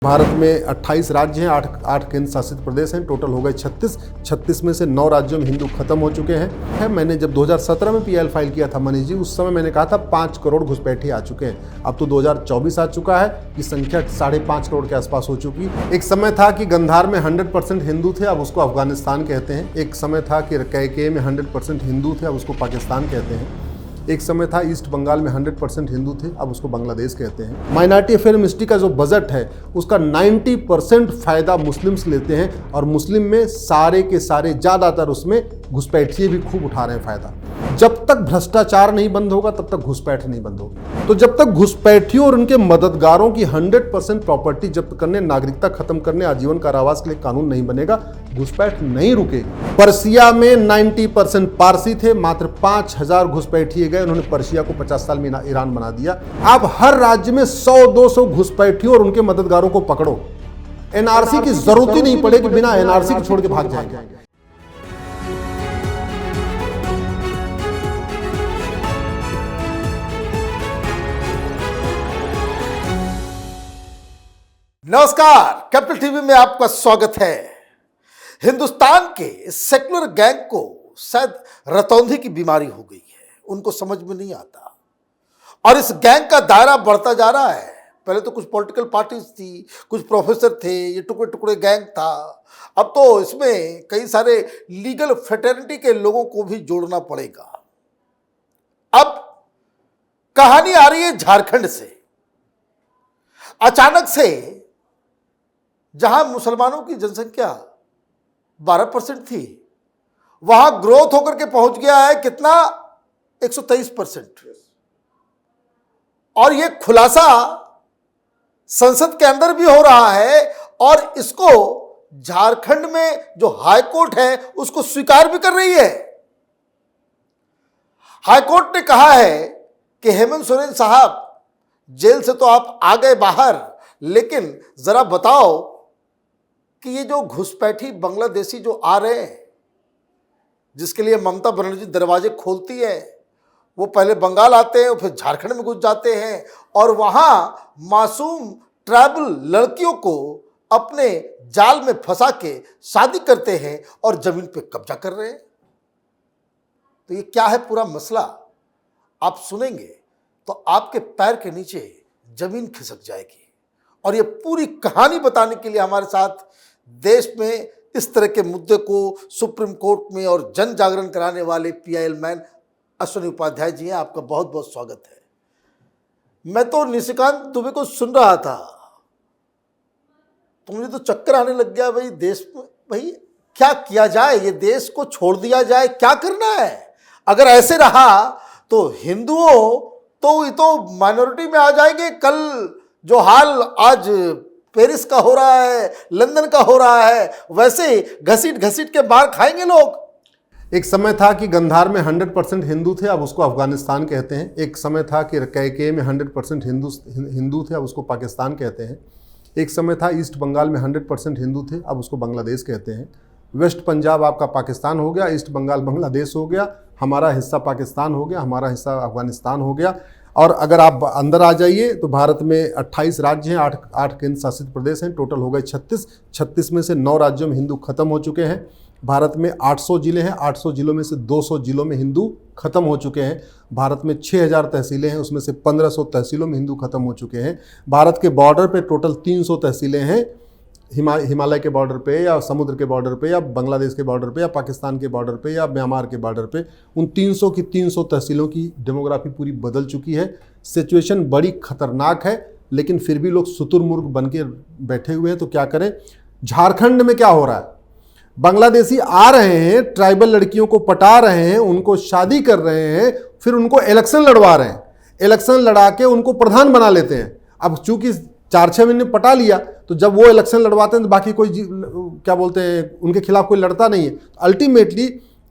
भारत में 28 राज्य हैं, 8 केंद्र शासित प्रदेश हैं, टोटल हो गए 36 में से 9 राज्यों में हिंदू खत्म हो चुके हैं। मैंने जब 2017 में पीएल फाइल किया था मनीष जी, उस समय मैंने कहा था 5 करोड़ घुसपैठी आ चुके हैं। अब तो 2024 आ चुका है, ये संख्या 5.5 करोड़ के आसपास हो चुकी। एक समय था कि गंधार में 100% हिंदू थे, अब उसको अफगानिस्तान कहते हैं। एक समय था कि कैके में 100% हिंदू थे, अब उसको पाकिस्तान कहते हैं। एक समय था ईस्ट बंगाल में 100% हिंदू थे, अब उसको बांग्लादेश कहते हैं। माइनॉरिटी अफेयर मिनिस्ट्री का जो बजट है उसका 90% फायदा मुस्लिम्स लेते हैं, और मुस्लिम में सारे के सारे ज़्यादातर उसमें घुसपैठिए भी खूब उठा रहे हैं फायदा। जब तक भ्रष्टाचार नहीं बंद होगा तब तक घुसपैठ नहीं बंद होगी। तो जब तक घुसपैठियों और उनके मददगारों की 100% प्रॉपर्टी जब्त करने, नागरिकता खत्म करने, आजीवन कारावास के लिए कानून नहीं बनेगा, घुसपैठ नहीं रुकेगी। पर्सिया में 90% पारसी थे, मात्र 5000 घुसपैठिए गए, उन्होंने पर्सिया को 50 साल में ईरान बना दिया। अब हर राज्य में 100-200 घुसपैठियों और उनके मददगारों को पकड़ो। एनआरसी की जरूरत ही नहीं पड़ेगी, बिना एनआरसी के छोड़ के भाग जाएंगे। नमस्कार, कैपिटल टीवी में आपका स्वागत है। हिंदुस्तान के सेक्युलर गैंग को शायद रतौंधी की बीमारी हो गई है, उनको समझ में नहीं आता, और इस गैंग का दायरा बढ़ता जा रहा है। पहले तो कुछ पॉलिटिकल पार्टीज थी, कुछ प्रोफेसर थे, ये टुकड़े टुकड़े गैंग था। अब तो इसमें कई सारे लीगल फ्रेटर्निटी के लोगों को भी जोड़ना पड़ेगा। अब कहानी आ रही है झारखंड से। अचानक से जहां मुसलमानों की जनसंख्या 12% थी, वहां ग्रोथ होकर के पहुंच गया है कितना, 123%। और यह खुलासा संसद के अंदर भी हो रहा है, और इसको झारखंड में जो हाई कोर्ट है उसको स्वीकार भी कर रही है। हाई कोर्ट ने कहा है कि हेमंत सोरेन साहब, जेल से तो आप आ गए बाहर, लेकिन जरा बताओ कि ये जो घुसपैठी बांग्लादेशी जो आ रहे हैं, जिसके लिए ममता बनर्जी दरवाजे खोलती है, वो पहले बंगाल आते हैं, फिर झारखंड में घुस जाते हैं, और वहां मासूम ट्राइबल लड़कियों को अपने जाल में फंसा के शादी करते हैं और जमीन पे कब्जा कर रहे हैं। तो ये क्या है पूरा मसला, आप सुनेंगे तो आपके पैर के नीचे जमीन खिसक जाएगी। और ये पूरी कहानी बताने के लिए हमारे साथ देश में इस तरह के मुद्दे को सुप्रीम कोर्ट में और जन जागरण कराने वाले पीआईएल मैन अश्विनी उपाध्याय जी हैं। आपका बहुत बहुत स्वागत है। मैं तो निशिकांत दुबे को सुन रहा था तो मुझे तो चक्कर आने लग गया। भाई देश में, भाई क्या किया जाए, ये देश को छोड़ दिया जाए, क्या करना है? अगर ऐसे रहा तो हिंदुओं तो माइनॉरिटी में आ जाएंगे। कल जो हाल आज पेरिस का हो रहा है, लंदन का हो रहा है, वैसे घसीट घसीट के मार खाएंगे लोग। एक समय था कि गंधार में 100% हिंदू थे, अब उसको अफगानिस्तान कहते हैं। एक समय था कि कैके में 100% हिंदू थे, अब उसको पाकिस्तान कहते हैं। एक समय था ईस्ट बंगाल में 100% हिंदू थे, अब उसको बांग्लादेश कहते हैं। वेस्ट पंजाब आपका पाकिस्तान हो गया, ईस्ट बंगाल बांग्लादेश हो गया, हमारा हिस्सा पाकिस्तान हो गया, हमारा हिस्सा अफगानिस्तान हो गया। और अगर आप अंदर आ जाइए तो भारत में 28 राज्य हैं, 8 केंद्र शासित प्रदेश हैं, टोटल हो गए 36 में से 9 राज्यों में हिंदू खत्म हो चुके हैं। भारत में 800 जिले हैं, 800 जिलों में से 200 जिलों में हिंदू खत्म हो चुके हैं। भारत में 6000 तहसीलें हैं, उसमें से 1500 तहसीलों में हिंदू खत्म हो चुके हैं। भारत के बॉर्डर पे टोटल 300 तहसीलें हैं, हिमालय के बॉर्डर पे, या समुद्र के बॉर्डर पे, या बांग्लादेश के बॉर्डर पे, या पाकिस्तान के बॉर्डर पे, या म्यांमार के बॉर्डर पे। उन 300 की 300 तहसीलों की डेमोग्राफी पूरी बदल चुकी है। सिचुएशन बड़ी खतरनाक है, लेकिन फिर भी लोग शुतुरमुर्ग बन के बैठे हुए हैं। तो क्या करें? झारखंड में क्या हो रहा है? बांग्लादेशी आ रहे हैं, ट्राइबल लड़कियों को पटा रहे हैं, उनको शादी कर रहे हैं, फिर उनको इलेक्शन लड़वा रहे हैं। इलेक्शन लड़ा के उनको प्रधान बना लेते हैं। अब चूंकि 4-6 महीने पटा लिया, तो जब वो इलेक्शन लड़वाते हैं तो बाकी कोई क्या बोलते हैं, उनके खिलाफ कोई लड़ता नहीं है। अल्टीमेटली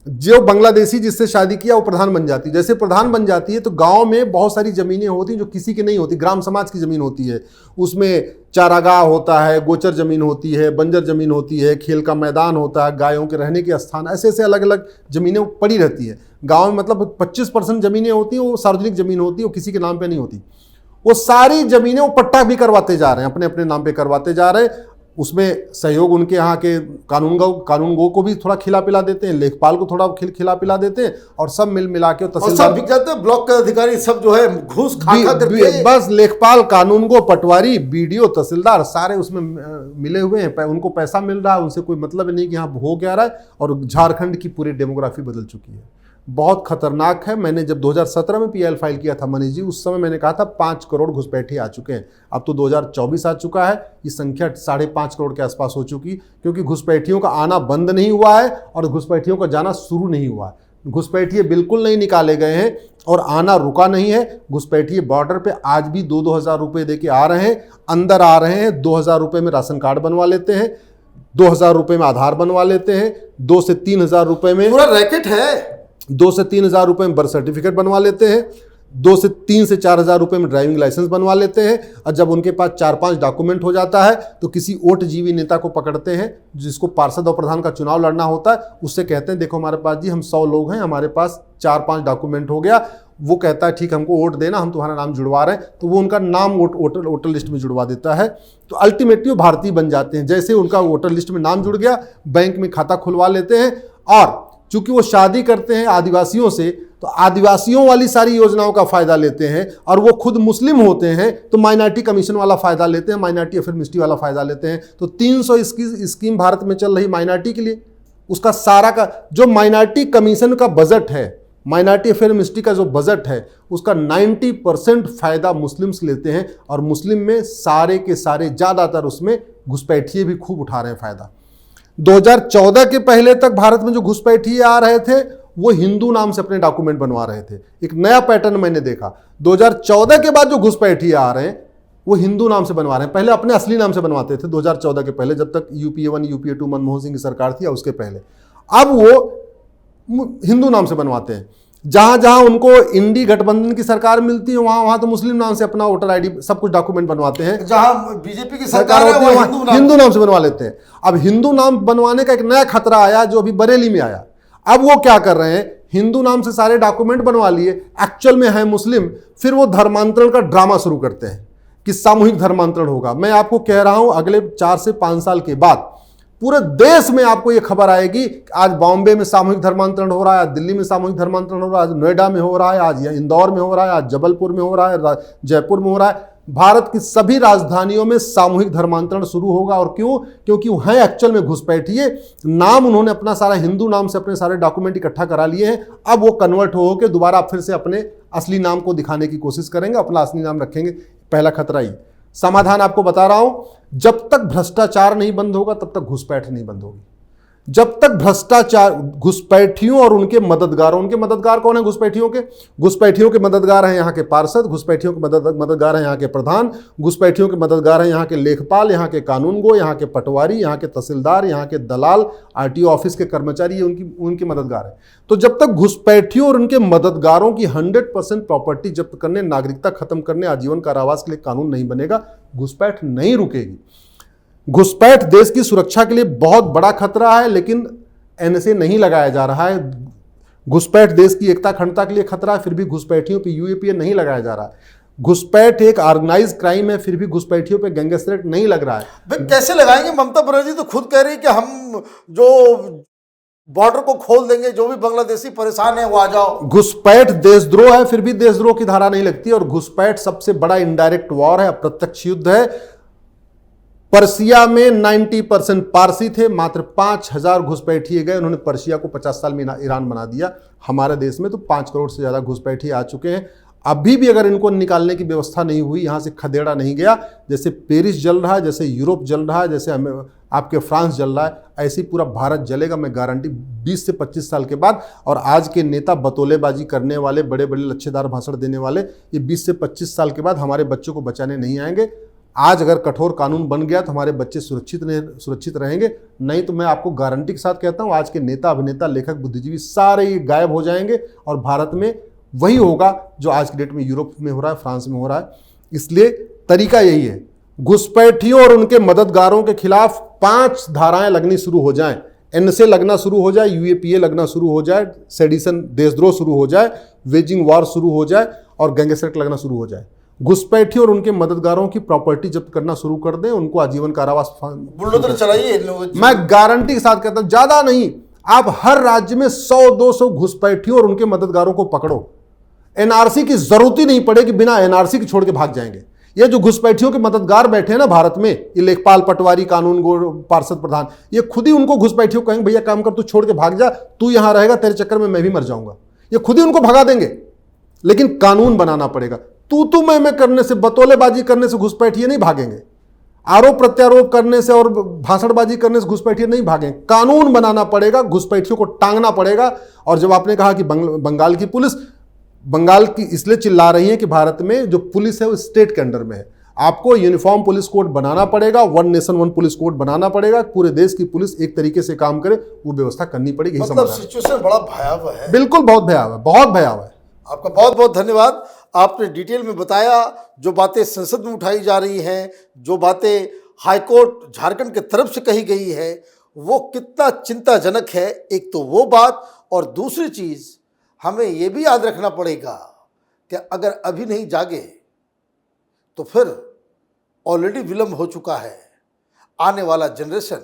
जो बांग्लादेशी जिससे शादी किया वो प्रधान बन जाती है। जैसे प्रधान बन जाती है तो गांव में बहुत सारी ज़मीनें होती हैं जो किसी की नहीं होती, ग्राम समाज की ज़मीन होती है। उसमें चारागाह होता है, गोचर ज़मीन होती है, बंजर ज़मीन होती है, खेल का मैदान होता है, गायों के रहने के स्थान, ऐसे ऐसे अलग अलग ज़मीनें पड़ी रहती है। गाँव में मतलब 25% ज़मीनें होती हैं वो सार्वजनिक ज़मीन होती है, वो किसी के नाम पर नहीं होती। वो सारी जमीनें वो पट्टा भी करवाते जा रहे हैं, अपने अपने नाम पे करवाते जा रहे हैं। उसमें सहयोग उनके यहाँ के कानूनगो को भी थोड़ा खिला पिला देते हैं, लेखपाल को थोड़ा खिला पिला देते हैं, और सब मिल मिला के सब बिक जाते हैं। ब्लॉक के अधिकारी सब जो है घूस खा करके, बस लेखपाल, कानूनगो, पटवारी, बीडीओ, तहसीलदार सारे उसमें मिले हुए हैं। उनको पैसा मिल रहा है, उनसे कोई मतलब नहीं कि यहाँ हो क्या रहा है। और झारखंड की पूरी डेमोग्राफी बदल चुकी है, बहुत खतरनाक है। मैंने जब 2017 में पीएल फाइल किया था मनीष जी, उस समय मैंने कहा था 5 करोड़ घुसपैठी आ चुके हैं। अब तो 2024 आ चुका है, ये संख्या 5.5 करोड़ के आसपास हो चुकी, क्योंकि घुसपैठियों का आना बंद नहीं हुआ है और घुसपैठियों का जाना शुरू नहीं हुआ है। घुसपैठिए बिल्कुल नहीं निकाले गए हैं और आना रुका नहीं है। घुसपैठिए बॉर्डर पे आज भी 2-2 हज़ार रुपये दे के आ रहे हैं, अंदर आ रहे हैं, 2 हज़ार रुपये में राशन कार्ड बनवा लेते हैं, 2 हज़ार रुपये में आधार बनवा लेते हैं, 2 से 3 हज़ार रुपये में पूरा रैकेट है। 2 से 3 हज़ार रुपये में बर्थ सर्टिफिकेट बनवा लेते हैं, 2 से 3 से 4 हज़ार रुपये में ड्राइविंग लाइसेंस बनवा लेते हैं। और जब उनके पास 4-5 डॉक्यूमेंट हो जाता है तो किसी ओटजीवी नेता को पकड़ते हैं, जिसको पार्षद और प्रधान का चुनाव लड़ना होता है, उससे कहते हैं देखो हमारे पास जी हम 100 लोग हैं, हमारे पास 4-5 डॉक्यूमेंट हो गया। वो कहता है ठीक हमको वोट देना, हम तुम्हारा नाम जुड़वा रहे हैं, तो वो उनका नाम वोटर लिस्ट में जुड़वा देता है। तो अल्टीमेटली वो भारतीय बन जाते हैं। जैसे उनका वोटर लिस्ट में नाम जुड़ गया, बैंक में खाता खुलवा लेते हैं। और चूंकि वो शादी करते हैं आदिवासियों से, तो आदिवासियों वाली सारी योजनाओं का फायदा लेते हैं, और वो खुद मुस्लिम होते हैं तो माइनॉरिटी कमीशन वाला फायदा लेते हैं, माइनॉरिटी अफेयर मिनिस्ट्री वाला फायदा लेते हैं। तो 300 स्कीम भारत में चल रही माइनॉरिटी के लिए, उसका सारा का जो माइनॉरिटी कमीशन का बजट है, माइनॉरिटी अफेयर मिनिस्ट्री का जो बजट है, उसका 90% फायदा मुस्लिम्स लेते हैं। और मुस्लिम में सारे के सारे ज़्यादातर उसमें घुसपैठिए भी खूब उठा रहे हैं फायदा। 2014 के पहले तक भारत में जो घुसपैठिए आ रहे थे वो हिंदू नाम से अपने डॉक्यूमेंट बनवा रहे थे। एक नया पैटर्न मैंने देखा, 2014 के बाद जो घुसपैठिए आ रहे हैं वो हिंदू नाम से बनवा रहे हैं। पहले अपने असली नाम से बनवाते थे 2014 के पहले, जब तक यूपीए 1 यूपीए 2 मनमोहन सिंह की सरकार थी या उसके पहले। अब वो हिंदू नाम से बनवाते हैं। जहां जहां उनको इंडी गठबंधन की सरकार मिलती है वहां वहां तो मुस्लिम नाम से अपना वोटर आईडी सब कुछ डॉक्यूमेंट बनवाते हैं। जहां बीजेपी की सरकार होती है वहां हिंदू नाम से बनवा लेते हैं। अब हिंदू नाम बनवाने का एक नया खतरा आया जो अभी बरेली में आया। अब वो क्या कर रहे हैं, हिंदू नाम से सारे डॉक्यूमेंट बनवा लिए, एक्चुअल में है मुस्लिम, फिर वो धर्मांतरण का ड्रामा शुरू करते हैं कि सामूहिक धर्मांतरण होगा। मैं आपको कह रहा हूं अगले 4 से 5 साल के बाद पूरे देश में आपको ये खबर आएगी कि आज बॉम्बे में सामूहिक धर्मांतरण हो रहा है, आज दिल्ली में सामूहिक धर्मांतरण हो रहा है, आज नोएडा में हो रहा है, आज इंदौर में हो रहा है, आज जबलपुर में हो रहा है, जयपुर में हो रहा है। भारत की सभी राजधानियों में सामूहिक धर्मांतरण शुरू होगा। और क्यों? क्योंकि वह एक्चुअल में घुसपैठिए, नाम उन्होंने अपना सारा हिंदू नाम से अपने सारे डॉक्यूमेंट इकट्ठा करा लिए हैं। अब वो कन्वर्ट हो के दोबारा फिर से अपने असली नाम को दिखाने की कोशिश करेंगे, अपना असली नाम रखेंगे। पहला खतरा ही। समाधान आपको बता रहा हूं, जब तक भ्रष्टाचार नहीं बंद होगा तब तक घुसपैठ नहीं बंद होगी। जब तक भ्रष्टाचार, घुसपैठियों और उनके मददगारों, उनके मददगार कौन है घुसपैठियों के मददगार हैं यहाँ के पार्षद, घुसपैठियों के मददगार हैं यहाँ के प्रधान, घुसपैठियों के मददगार हैं यहाँ के लेखपाल, यहाँ के कानूनगो, यहाँ के पटवारी, यहाँ के तहसीलदार, यहाँ के दलाल, आरटीओ ऑफिस के कर्मचारी, ये उनके मददगार हैं। तो जब तक घुसपैठियों और उनके मददगारों की 100% प्रॉपर्टी जब्त करने, नागरिकता खत्म करने, आजीवन कारावास के लिए कानून नहीं बनेगा, घुसपैठ नहीं रुकेगी। घुसपैठ देश की सुरक्षा के लिए बहुत बड़ा खतरा है, लेकिन एनएसए नहीं लगाया जा रहा है। घुसपैठ देश की एकता अखंडता के लिए खतरा है, फिर भी घुसपैठियों पे यूएपीए नहीं लगाया जा रहा है। घुसपैठ एक ऑर्गेनाइज क्राइम है, फिर भी घुसपैठियों पे गैंगस्टर एक्ट नहीं लग रहा है। भाई कैसे लगाएंगे? ममता बनर्जी तो खुद कह रही है कि हम जो बॉर्डर को खोल देंगे, जो भी बांग्लादेशी परेशान है वो आ जाओ। घुसपैठ देशद्रोह है, फिर भी देशद्रोह की धारा नहीं लगती। और घुसपैठ सबसे बड़ा इनडायरेक्ट वॉर है, अप्रत्यक्ष युद्ध है। पर्सिया में 90% पारसी थे, मात्र 5000 घुसपैठिए गए। उन्होंने पर्सिया को 50 साल में ईरान बना दिया। हमारे देश में तो 5 करोड़ से ज़्यादा घुसपैठिए आ चुके हैं। अभी भी अगर इनको निकालने की व्यवस्था नहीं हुई, यहाँ से खदेड़ा नहीं गया, जैसे पेरिस जल रहा है, जैसे यूरोप जल रहा है, जैसे आपके फ्रांस जल रहा है, ऐसे ही पूरा भारत जलेगा, मैं गारंटी 20 से 25 साल के बाद। और आज के नेता बतौलेबाजी करने वाले, बड़े बड़े लच्छेदार भाषण देने वाले, ये 20 से 25 साल के बाद हमारे बच्चों को बचाने नहीं आएंगे। आज अगर कठोर कानून बन गया तो हमारे बच्चे सुरक्षित रहेंगे, नहीं तो मैं आपको गारंटी के साथ कहता हूँ आज के नेता, अभिनेता, लेखक, बुद्धिजीवी सारे ही गायब हो जाएंगे। और भारत में वही होगा जो आज की डेट में यूरोप में हो रहा है, फ्रांस में हो रहा है। इसलिए तरीका यही है, घुसपैठियों और उनके मददगारों के खिलाफ 5 धाराएं लगनी शुरू हो जाएं। एनएसए लगना शुरू हो जाए, यूएपीए लगना शुरू हो जाए, सेडिशन देशद्रोह शुरू हो जाए, वेजिंग वॉर शुरू हो जाए और गैंगस्टर एक्ट लगना शुरू हो जाए। घुसपैठी और उनके मददगारों की प्रॉपर्टी जब्त करना शुरू कर दें, उनको आजीवन कारावास। बुलडोजर चलाइए इन लोगों मैं गारंटी के साथ कहता हूं, ज्यादा नहीं, आप हर राज्य में 100-200 घुसपैठियों और उनके मददगारों को पकड़ो। एनआरसी की जरूरत ही नहीं पड़ेगी, बिना एनआरसी के छोड़ के भाग जाएंगे। ये जो घुसपैठियों के मददगार बैठे हैं ना भारत में, ये लेखपाल, पटवारी, कानून गो, पार्षद प्रधान, ये खुद ही उनको घुसपैठियों कहेंगे भैया काम कर, तू छोड़ के भाग जा, तू यहां रहेगा, तेरे चक्कर में मैं भी मर जाऊंगा। ये खुद ही उनको भगा देंगे। लेकिन कानून बनाना पड़ेगा। तू मैं करने से, बतौलेबाजी करने से घुसपैठिए नहीं भागेंगे। आरोप प्रत्यारोप करने से और भाषणबाजी करने से घुसपैठिए नहीं भागेंगे। कानून बनाना पड़ेगा, घुसपैठियों को टांगना पड़ेगा। और जब आपने कहा कि बंगाल की पुलिस, बंगाल की इसलिए चिल्ला रही है कि भारत में जो पुलिस है वो स्टेट के अंडर में है। आपको यूनिफॉर्म पुलिस कोड बनाना पड़ेगा, one nation one police code बनाना पड़ेगा, पूरे देश की पुलिस एक तरीके से काम करे, वो व्यवस्था करनी पड़ेगी। मतलब सिचुएशन बड़ा भयावह है। बिल्कुल, बहुत भयावह है, बहुत भयावह है। आपका बहुत बहुत धन्यवाद। आपने डिटेल में बताया, जो बातें संसद में उठाई जा रही हैं, जो बातें हाईकोर्ट झारखंड की तरफ से कही गई है, वो कितना चिंताजनक है। एक तो वो बात, और दूसरी चीज हमें ये भी याद रखना पड़ेगा कि अगर अभी नहीं जागे तो फिर ऑलरेडी विलंब हो चुका है। आने वाला जनरेशन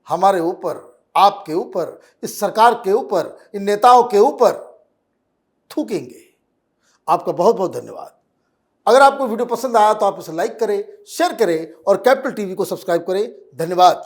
हमारे ऊपर, आपके ऊपर, इस सरकार के ऊपर, इन नेताओं के ऊपर थूकेंगे। आपका बहुत बहुत धन्यवाद। अगर आपको वीडियो पसंद आया तो आप इसे लाइक करें, शेयर करें और कैपिटल टीवी को सब्सक्राइब करें। धन्यवाद।